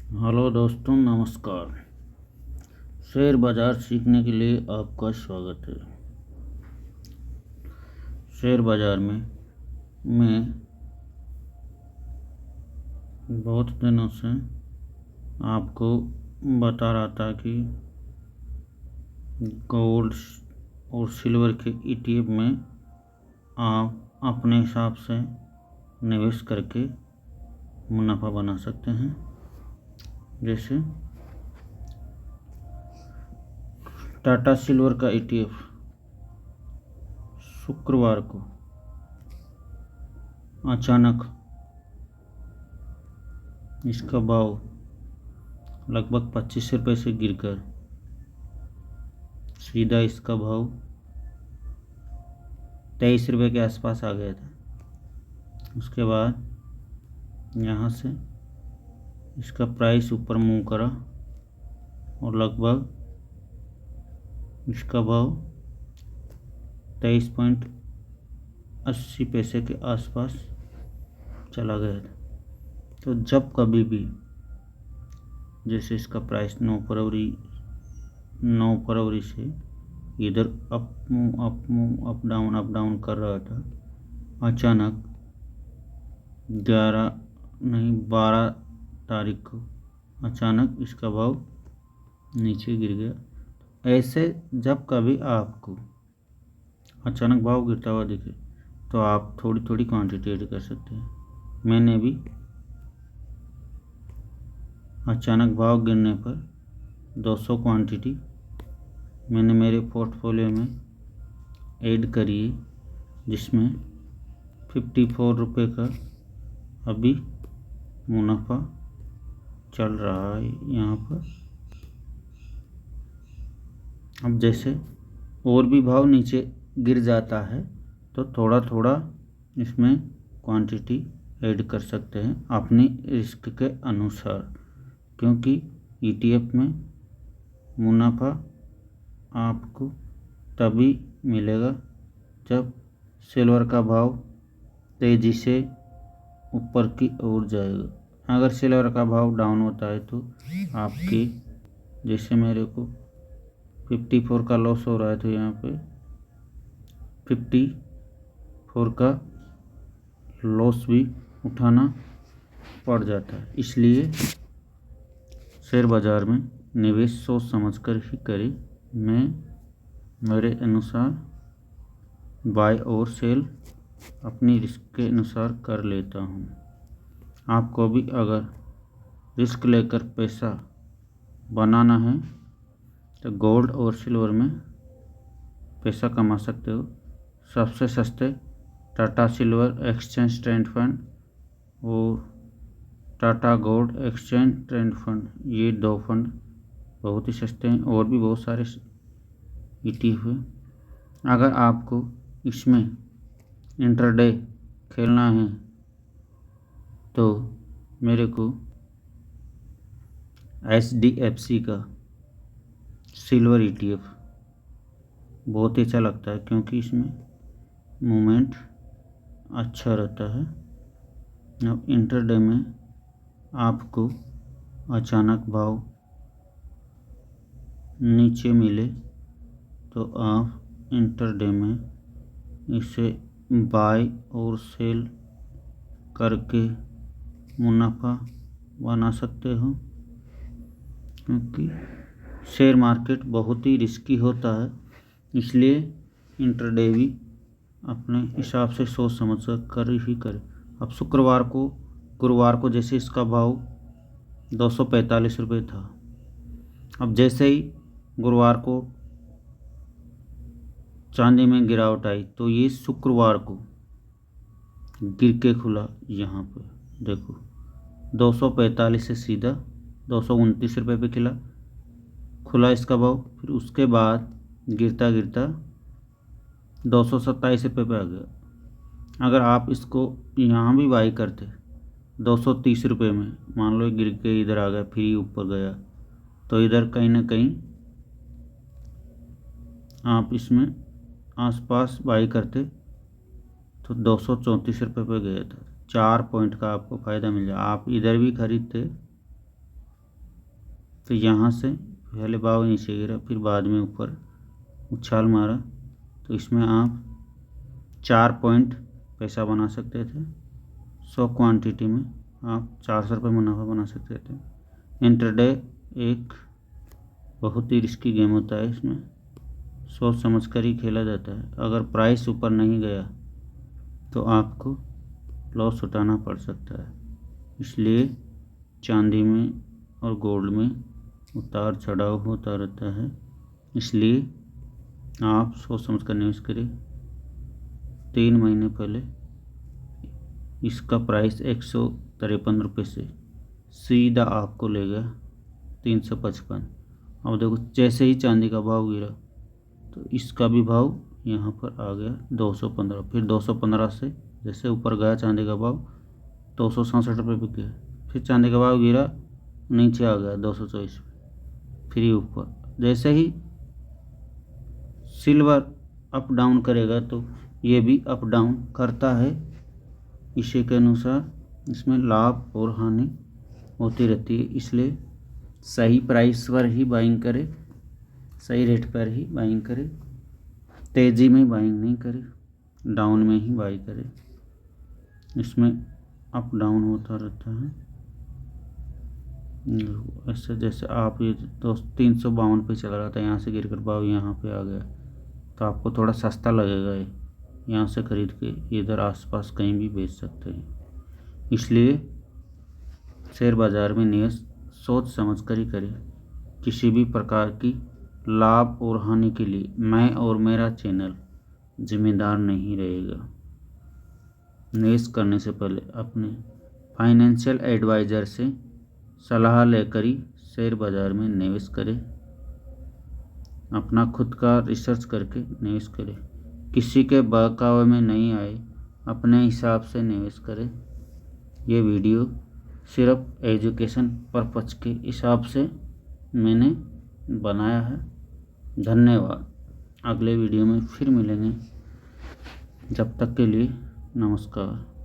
Hello दोस्तों, नमस्कार। Share बाज़ार सीखने के लिए आपका स्वागत है। शेयर बाज़ार में मैं बहुत दिनों से आपको बता रहा था कि गोल्ड और सिल्वर के ETF में आप अपने हिसाब से निवेश करके मुनाफा बना सकते हैं। जैसे टाटा सिल्वर का ETF शुक्रवार को अचानक इसका भाव लगभग 25 रुपये से गिरकर सीधा इसका भाव 23 रुपये के आसपास आ गया था। उसके बाद यहाँ से इसका प्राइस ऊपर मूव करा और लगभग इसका भाव 23.80 के आसपास चला गया था। तो जब कभी भी जैसे इसका प्राइस 9 फरवरी से इधर अप डाउन कर रहा था, अचानक 12 तारीख को अचानक इसका भाव नीचे गिर गया। ऐसे जब कभी आपको अचानक भाव गिरता हुआ दिखे तो आप थोड़ी थोड़ी क्वांटिटी ऐड कर सकते हैं। मैंने भी अचानक भाव गिरने पर 200 क्वांटिटी मैंने मेरे पोर्टफोलियो में ऐड करी है, जिसमें 54 रुपये का अभी मुनाफा चल रहा है यहाँ पर। अब जैसे और भी भाव नीचे गिर जाता है तो थोड़ा थोड़ा इसमें क्वांटिटी ऐड कर सकते हैं अपनी रिस्क के अनुसार, क्योंकि ETF में मुनाफा आपको तभी मिलेगा जब सिल्वर का भाव तेज़ी से ऊपर की ओर जाएगा। अगर सिल्वर का भाव डाउन होता है तो आपकी जैसे मेरे को 54 का लॉस हो रहा है, तो यहाँ पे 54 का लॉस भी उठाना पड़ जाता है। इसलिए शेयर बाज़ार में निवेश सोच समझकर ही करें। मैं मेरे अनुसार बाय और सेल अपनी रिस्क के अनुसार कर लेता हूँ। आपको भी अगर रिस्क लेकर पैसा बनाना है तो गोल्ड और सिल्वर में पैसा कमा सकते हो। सबसे सस्ते Tata silver exchange traded fund और Tata gold exchange traded fund, ये 2 फंड बहुत ही सस्ते हैं। और भी बहुत सारे ETF हैं। अगर आपको इसमें इंटरडे खेलना है तो मेरे को HDFC का सिल्वर ETF बहुत ही अच्छा लगता है, क्योंकि इसमें मूवमेंट अच्छा रहता है। अब इंटरडे में आपको अचानक भाव नीचे मिले तो आप इंटरडे में इसे बाय और सेल करके मुनाफा बना सकते हो, क्योंकि शेयर मार्केट बहुत ही रिस्की होता है। इसलिए इंटरडे भी अपने हिसाब से सोच समझ कर ही करें। अब गुरुवार को जैसे इसका भाव 245 रुपये था, अब जैसे ही गुरुवार को चांदी में गिरावट आई तो ये शुक्रवार को गिर के खुला। यहाँ पे देखो 245 से सीधा 229 रुपये पे खुला इसका भाव। फिर उसके बाद गिरता गिरता 227 रुपये पे आ गया। अगर आप इसको यहाँ भी बाई करते 230 रुपये में, मान लो गिर के इधर आ गया फिर ऊपर गया, तो इधर कहीं ना कहीं आप इसमें आसपास बाई करते तो 234 रुपये पे गया था। 4 पॉइंट का आपको फ़ायदा मिल जाए। आप इधर भी खरीदते तो यहाँ से पहले भाव नीचे गिरा, फिर बाद में ऊपर उछाल मारा, तो इसमें आप 4 पॉइंट पैसा बना सकते थे। 100 क्वांटिटी में आप 400 रुपये मुनाफा बना सकते थे। इंटरडे एक बहुत ही रिस्की गेम होता है, इसमें सोच समझ कर ही खेला जाता है। अगर प्राइस ऊपर नहीं गया तो आपको लॉस उठाना पड़ सकता है। इसलिए चांदी में और गोल्ड में उतार चढ़ाव होता रहता है, इसलिए आप सोच समझ कर निवेश करें। 3 महीने पहले इसका प्राइस 153 रुपये से सीधा आपको ले गया 355। अब देखो जैसे ही चांदी का भाव गिरा तो इसका भी भाव यहाँ पर आ गया 215। फिर 215 से जैसे ऊपर गया चांदी का भाव 267 रुपये बिक गया। फिर चांदी का भाव गिरा, नीचे आ गया 224, फिर ऊपर। जैसे ही सिल्वर अप डाउन करेगा तो ये भी अप डाउन करता है। इसी के अनुसार इसमें लाभ और हानि होती रहती है, इसलिए सही प्राइस पर ही बाइंग करें, सही रेट पर ही बाइंग करें। तेज़ी में बाइंग नहीं करें, डाउन में ही बाई करें। इसमें अप डाउन होता रहता है। ऐसे जैसे आप ये 352 पे चल रहा था, यहाँ से गिरकर भाव यहाँ पे आ गया तो आपको थोड़ा सस्ता लगेगा। ये यहाँ से खरीद के इधर आसपास कहीं भी बेच सकते हैं। इसलिए शेयर बाज़ार में निवेश सोच समझ कर ही करें। किसी भी प्रकार की लाभ और हानि के लिए मैं और मेरा चैनल जिम्मेदार नहीं रहेगा। निवेश करने से पहले अपने फाइनेंशियल एडवाइज़र से सलाह लेकर ही शेयर बाज़ार में निवेश करें। अपना खुद का रिसर्च करके निवेश करें। किसी के बहकावे में नहीं आए, अपने हिसाब से निवेश करें। ये वीडियो सिर्फ एजुकेशन पर्पज़ के हिसाब से मैंने बनाया है। धन्यवाद। अगले वीडियो में फिर मिलेंगे, जब तक के लिए नमस्कार।